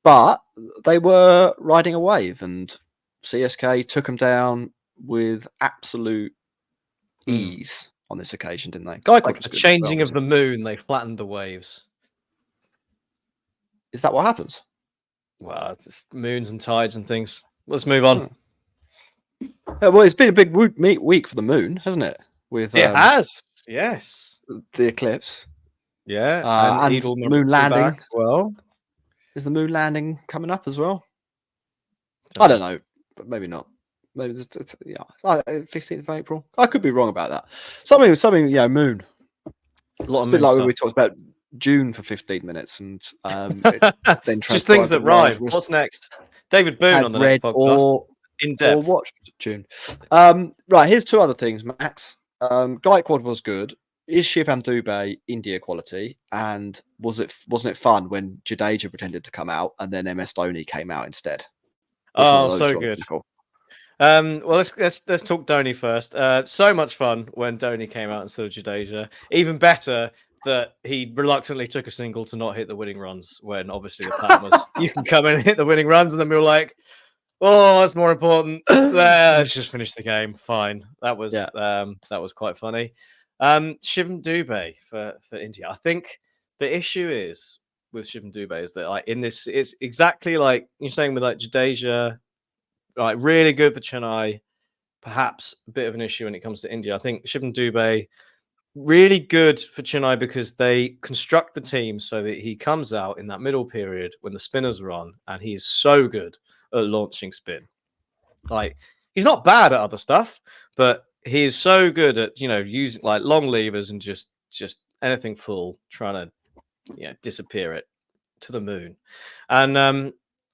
But they were riding a wave, and CSK took them down with absolute ease on this occasion, didn't they? Like the changing of the moon, they flattened the waves. Is that what happens? Well, it's moons and tides and things. Let's move on. Yeah, well, it's been a big week for the moon, hasn't it? With it has, yes. The eclipse. Yeah, and moon landing. Well, is the moon landing coming up as well? I don't know, but maybe not. Maybe it's 15th of April. I could be wrong about that. Something, moon. A lot of a bit like when we talked about June for 15 minutes, and then just things that rhyme. What's next? David Boone on the next podcast. Or watched June. Right, here's 2 other things, Max. Gaikwad was good. Is Shivam Dubé India quality? And wasn't it fun when Jadeja pretended to come out and then MS Dhoni came out instead? Which one of Oh, those so do you want to good. tackle? Well, let's talk Dhoni first. So much fun when Dhoni came out instead of Jadeja. Even better that he reluctantly took a single to not hit the winning runs when obviously the plan was you can come in and hit the winning runs, and then we were like, oh, that's more important. Let's just finish the game. Fine. That was quite funny. Shivam Dubé for India. I think the issue is with Shivam Dubé is that like in this, it's exactly like you're saying with like Jadeja, like really good for Chennai, perhaps a bit of an issue when it comes to India. I think Shivam Dubé really good for Chennai because they construct the team so that he comes out in that middle period when the spinners are on, and he is so good at launching spin. Like he's not bad at other stuff, but he is so good at using like long levers and just anything full, trying to disappear it to the moon. And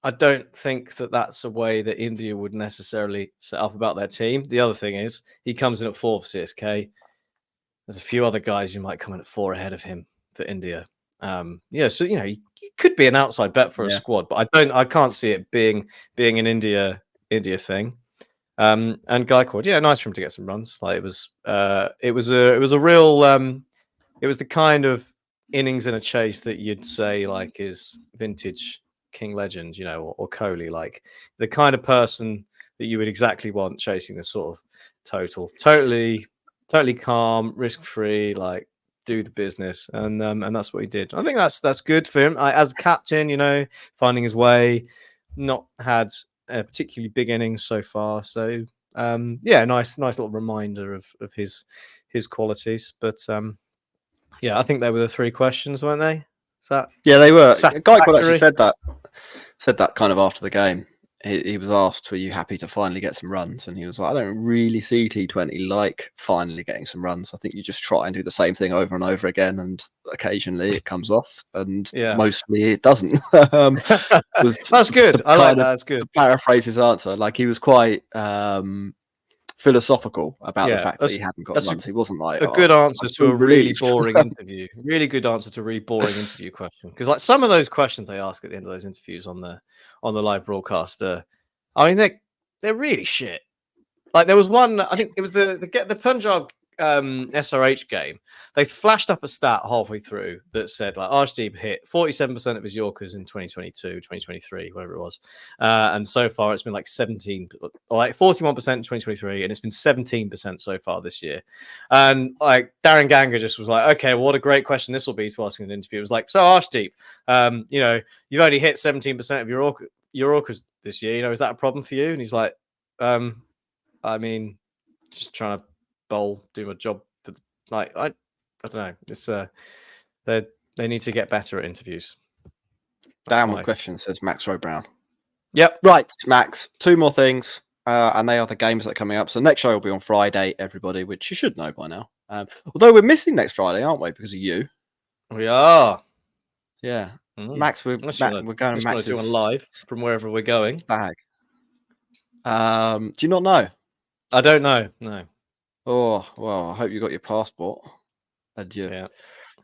I don't think that that's a way that India would necessarily set up about their team. The other thing is he comes in at 4 for CSK. There's a few other guys who might come in at 4 ahead of him for India. So he could be an outside bet for a squad, but I can't see it being an India thing. And Gaikwad, nice for him to get some runs. Like it was a real it was the kind of innings in a chase that you'd say like is vintage King Legend, or Kohli, like the kind of person that you would exactly want chasing this sort of totally calm, risk-free, like do the business, and that's what he did. I think that's good for him as a captain. Finding his way, not had a particularly big innings so far. So nice little reminder of his qualities. But I think they were the 3 questions, weren't they? They were. Gaikwad actually said that kind of after the game. He was asked, were you happy to finally get some runs? And he was like, I don't really see T20 like finally getting some runs. I think you just try and do the same thing over and over again, and occasionally it comes off, and mostly it doesn't. That's good. I like that. That's good. To paraphrase his answer, like he was quite philosophical about the fact that he hadn't got runs. He wasn't like a good answer to a really boring interview. Really good answer to a really boring interview question. Because like some of those questions they ask at the end of those interviews on the live broadcast, I mean they're really shit. Like there was one, I think it was the Punjab SRH game. They flashed up a stat halfway through that said like Rashid hit 47% of his Yorkers in 2022, 2023, whatever it was, and so far it's been like 17, or like 41% in 2023, and it's been 17% so far this year. And like Darren Ganga just was like, okay, well, what a great question this will be to ask in an interview. It was like, so Rashid, you've only hit 17% of your Yorkers this year. Is that a problem for you? And he's like, I mean, just trying to do my job. I don't know. It's they need to get better at interviews. Down with questions, says Max Rowe-brown. Yep. Right, Max. 2 more things, and they are the games that are coming up. So next show will be on Friday, everybody, which you should know by now. Although we're missing next Friday, aren't we? Because of you. We are. Yeah. Max, we're going to Max's doing live from wherever we're going. Stag. Do you not know? I don't know. No. Oh, well, I hope you got your passport and your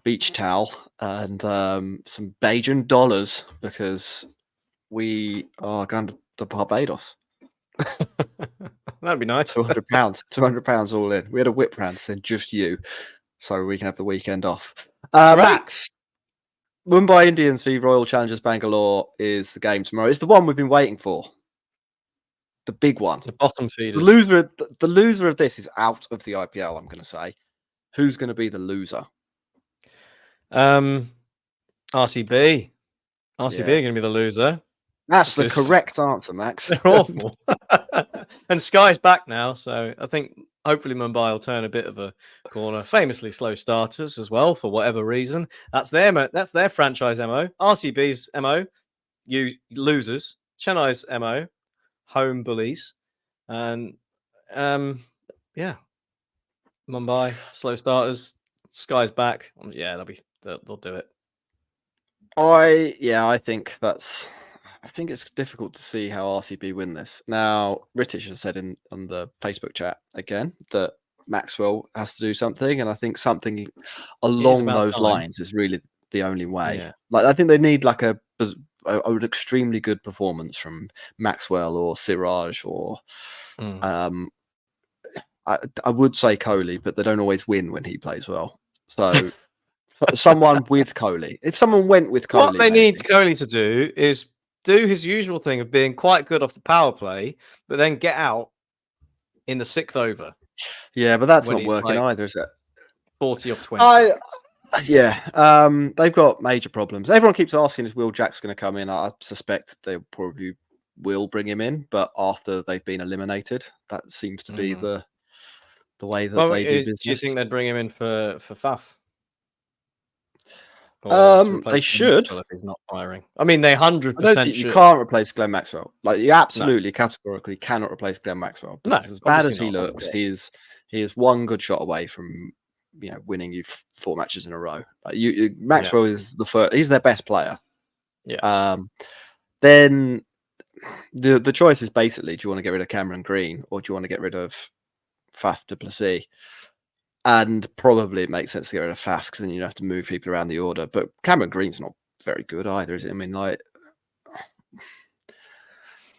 beach towel and some Bajan dollars, because we are going to Barbados. That'd be nice. £200 all in. We had a whip round to send just you so we can have the weekend off. Right. Max, Mumbai Indians v Royal Challengers Bangalore is the game tomorrow. It's the one we've been waiting for. The big one. The bottom feeders. The loser of this is out of the IPL, I'm going to say. Who's going to be the loser? RCB. RCB are going to be the loser. That's the correct answer, Max. They're awful. And Sky's back now, so I think hopefully Mumbai will turn a bit of a corner. Famously slow starters as well, for whatever reason. That's their franchise MO. RCB's MO, you losers. Chennai's MO, home bullies. And Mumbai, slow starters. Sky's back. Yeah, they'll do it. I think it's difficult to see how RCB win this. Now, Ritish has said on the Facebook chat again that Maxwell has to do something, and I think something along about those time. lines is really the only way. Yeah. Like I think they need like an extremely good performance from Maxwell or Siraj or I would say Kohli, but they don't always win when he plays well. So someone with Kohli. If someone went with Kohli, What they need Kohli to do is do his usual thing of being quite good off the power play, but then get out in the 6th over. Yeah, but that's when not he's working like either, is it? 40 off 20. They've got major problems. Everyone keeps asking if Will Jack's going to come in. I suspect they probably will bring him in, but after they've been eliminated, that seems to be the way that they do business. Do you think they'd bring him in for Faf? Or they should. If he's not firing. I mean, they 100% should. You can't replace Glenn Maxwell. Like you absolutely categorically cannot replace Glenn Maxwell. No, as bad as he looks, he is one good shot away from winning you 4 matches in a row. Like Maxwell is the first. He's their best player. Yeah. Then the choice is basically: do you want to get rid of Cameron Green or do you want to get rid of Faf du Plessis? And probably it makes sense to get rid of Faf because then you have to move people around the order. But Cameron Green's not very good either, is it? I mean, like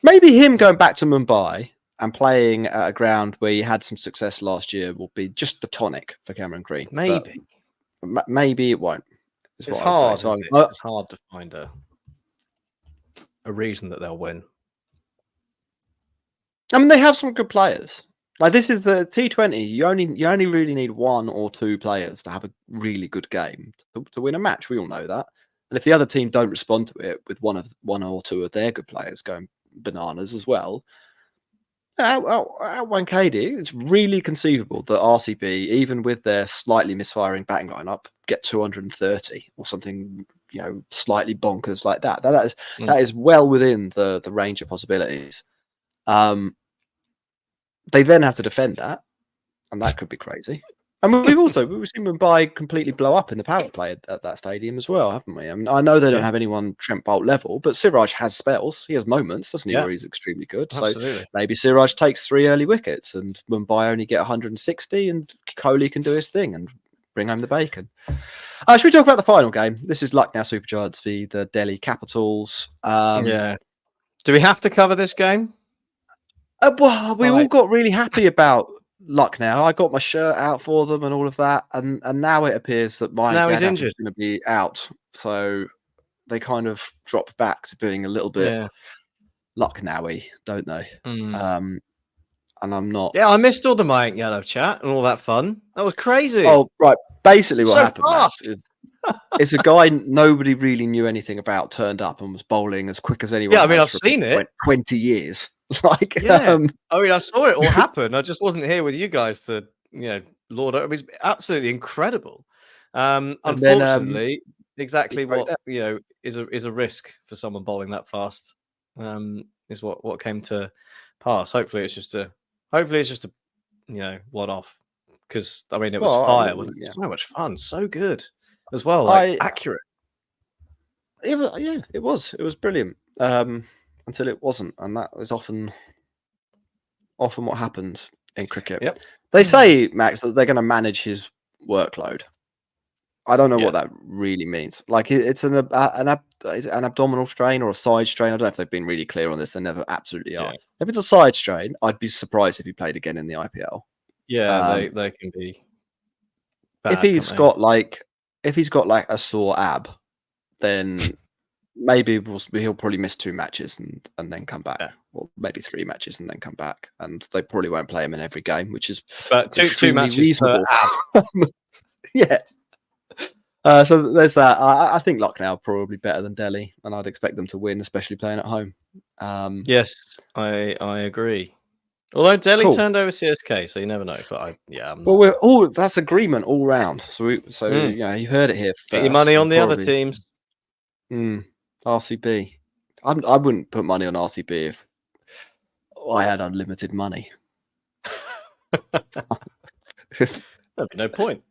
maybe him going back to Mumbai and playing at a ground where he had some success last year will be just the tonic for Cameron Green. Maybe. But maybe it won't. It's hard. It's hard to find a reason that they'll win. I mean, they have some good players. Like this is the T20. You only really need 1 or 2 players to have a really good game to win a match. We all know that. And if the other team don't respond to it with one or 2 of their good players going bananas as well, at 1KD, it's really conceivable that RCB, even with their slightly misfiring batting lineup, get 230 or something, slightly bonkers like that. That is well within the range of possibilities. They then have to defend that, and that could be crazy. I mean, we've seen Mumbai completely blow up in the power play at that stadium as well, haven't we? I mean, I know they don't have anyone Trent Bolt level, but Siraj has spells. He has moments, doesn't he, where he's extremely good. Absolutely. So maybe Siraj takes 3 early wickets and Mumbai only get 160 and Kohli can do his thing and bring home the bacon. Should we talk about the final game? This is Lucknow Supergiants v the Delhi Capitals. Do we have to cover this game? Well, we all got really happy about Lucknow. I got my shirt out for them and all of that, and now it appears that he's injured. Is going to be out. So they kind of drop back to being a little bit Lucknowy, don't they? And I'm not. Yeah, I missed all the Mayank Yadav chat and all that fun. That was crazy. Oh, right. Basically, what happened fast. is it's a guy nobody really knew anything about turned up and was bowling as quick as anyone. Yeah, I mean, I've seen it. 20 years. I mean, I saw it all happen. I just wasn't here with you guys to, lord it. It was absolutely incredible. Unfortunately, exactly what is a risk for someone bowling that fast. Is what came to pass. Hopefully, it's just a one off. Because I mean, it was fire. So much fun, so good as well. Accurate. It was brilliant. Until it wasn't, and that is often what happens in cricket. Yep. They say, Max, that they're going to manage his workload. I don't know what that really means. Like it's an abdominal strain or a side strain. I don't know if they've been really clear on this. They never absolutely are. If it's a side strain, I'd be surprised if he played again in the IPL. Yeah, they can be bad, if he's got like a sore ab, then maybe he'll probably miss 2 matches and then come back, or maybe 3 matches and then come back, and they probably won't play him in every game, which is two matches reasonable. Per ab. So there's that. I think Lucknow are probably better than Delhi, and I'd expect them to win, especially playing at home. Yes, I agree. Although Delhi turned over CSK, so you never know. But that's agreement all round. So you heard it here first. Get your money on the other teams. RCB. I wouldn't put money on RCB if I had unlimited money. There'd be no point.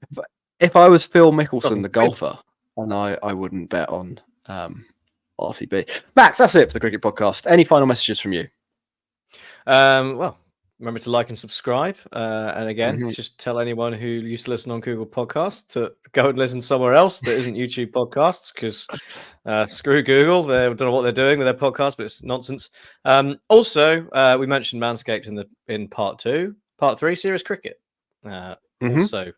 If I was Phil Mickelson, the golfer, and I wouldn't bet on RCB. Max, that's it for the Cricket Podcast. Any final messages from you? Well, Remember to like and subscribe. And again, Mhm. just tell anyone who used to listen on Google Podcasts to go and listen somewhere else that isn't YouTube podcasts, because screw Google. They don't know what they're doing with their podcast, but it's nonsense. Also, we mentioned Manscaped in part 2. Part 3, Serious Cricket. Also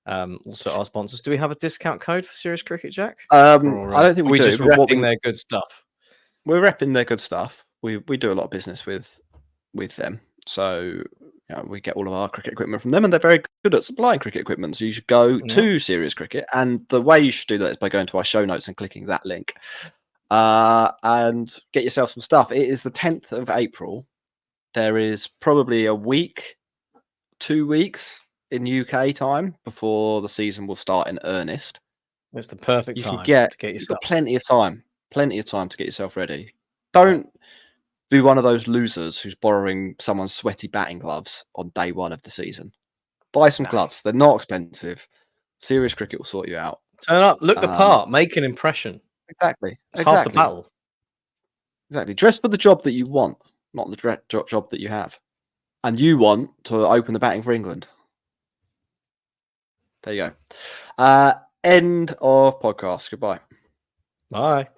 our sponsors. Do we have a discount code for Serious Cricket, Jack? I Or don't think are we we do. just repping their good stuff? We're repping their good stuff. We do a lot of business with them. So we get all of our cricket equipment from them, and they're very good at supplying cricket equipment. So you should go to Serious Cricket, and the way you should do that is by going to our show notes and clicking that link, and get yourself some stuff. It is the 10th of April. There is probably a week, 2 weeks in UK time before the season will start in earnest. It's the perfect You time can get, to get your you've stuff. got plenty of time to get yourself ready. Don't be one of those losers who's borrowing someone's sweaty batting gloves on day one of the season. Buy some gloves. They're not expensive. Serious Cricket will sort you out. Turn up, look the part, make an impression. Exactly. It's half the battle. Exactly. Dress for the job that you want, not the job that you have. And you want to open the batting for England. There you go. End of podcast. Goodbye. Bye.